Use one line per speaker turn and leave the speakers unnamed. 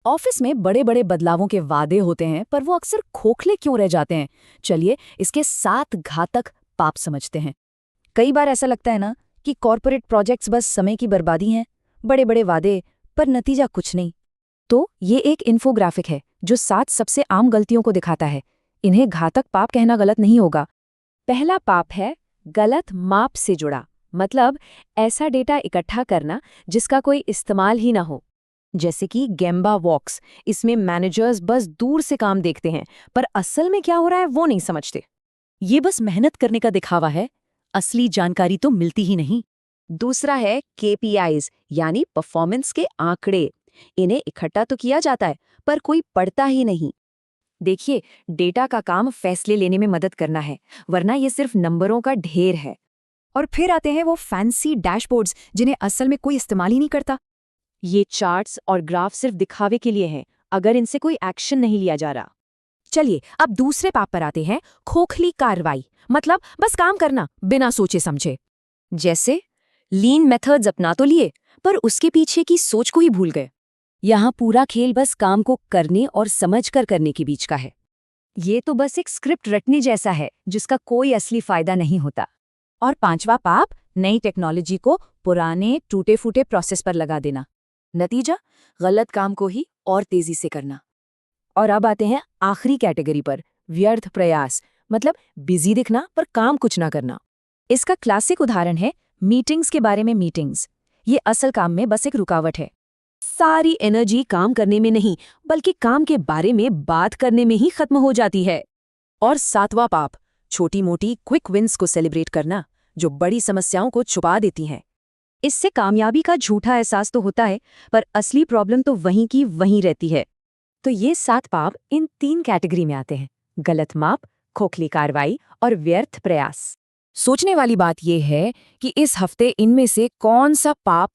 Office में बड़े बड़े बदलावों के वादे होते हैं, पर वो अक्सर खोखले क्यों रह जाते हैं? चलिए इसके 7 घातक पाप समझते हैं। कई बार ऐसा लगता है ना कि कॉरपोरेट प्रोजेक्ट्स बस समय की बर्बादी हैं, बड़े बड़े वादे पर नतीजा कुछ नहीं। तो ये एक इन्फोग्राफिक है जो 7 सबसे आम गलतियों को दिखाता है। इन्हें घातक पाप कहना गलत नहीं होगा। पहला पाप है गलत माप से जुड़ा, मतलब ऐसा डेटा इकट्ठा करना जिसका कोई इस्तेमाल ही ना हो। जैसे कि गेम्बा वॉक्स, इसमें मैनेजर्स बस दूर से काम देखते हैं, पर असल में क्या हो रहा है वो नहीं समझते। ये बस मेहनत करने का दिखावा है, असली जानकारी तो मिलती ही नहीं। दूसरा है केपीआईज, यानी परफॉर्मेंस के आंकड़े। इन्हें इकट्ठा तो किया जाता है, पर कोई पढ़ता ही नहीं। देखिए, डेटा का काम फैसले लेने में मदद करना है, वरना ये सिर्फ नंबरों का ढेर है। और फिर आते हैं वो फैंसी डैशबोर्ड्स जिन्हें असल में कोई इस्तेमाल ही नहीं करता। ये चार्ट्स और ग्राफ सिर्फ दिखावे के लिए हैं, अगर इनसे कोई एक्शन नहीं लिया जा रहा। चलिए अब दूसरे पाप पर आते हैं, खोखली कार्रवाई, मतलब बस काम करना बिना सोचे समझे। जैसे लीन मेथड्स अपना तो लिए, पर उसके पीछे की सोच को ही भूल गए। यहाँ पूरा खेल बस काम को करने और समझकर करने के बीच का है। ये तो बस एक स्क्रिप्ट रटने जैसा है जिसका कोई असली फायदा नहीं होता। और पांचवा पाप, नई टेक्नोलॉजी को पुराने टूटे फूटे प्रोसेस पर लगा देना। नतीजा, गलत काम को ही और तेजी से करना। और अब आते हैं आखिरी कैटेगरी पर, व्यर्थ प्रयास, मतलब बिजी दिखना पर काम कुछ ना करना। इसका क्लासिक उदाहरण है मीटिंग्स के बारे में मीटिंग्स। ये असल काम में बस एक रुकावट है। सारी एनर्जी काम करने में नहीं, बल्कि काम के बारे में बात करने में ही खत्म हो जाती है। और सातवां पाप, छोटी मोटी क्विक विन्स को सेलिब्रेट करना, जो बड़ी समस्याओं को छुपा देती हैं। इससे कामयाबी का झूठा एहसास तो होता है, पर असली प्रॉब्लम तो वहीं की वहीं रहती है। तो ये 7 पाप इन 3 कैटेगरी में आते हैं: गलत माप, खोखली कार्रवाई और व्यर्थ प्रयास। सोचने वाली बात यह है कि इस हफ्ते इनमें से कौन सा पाप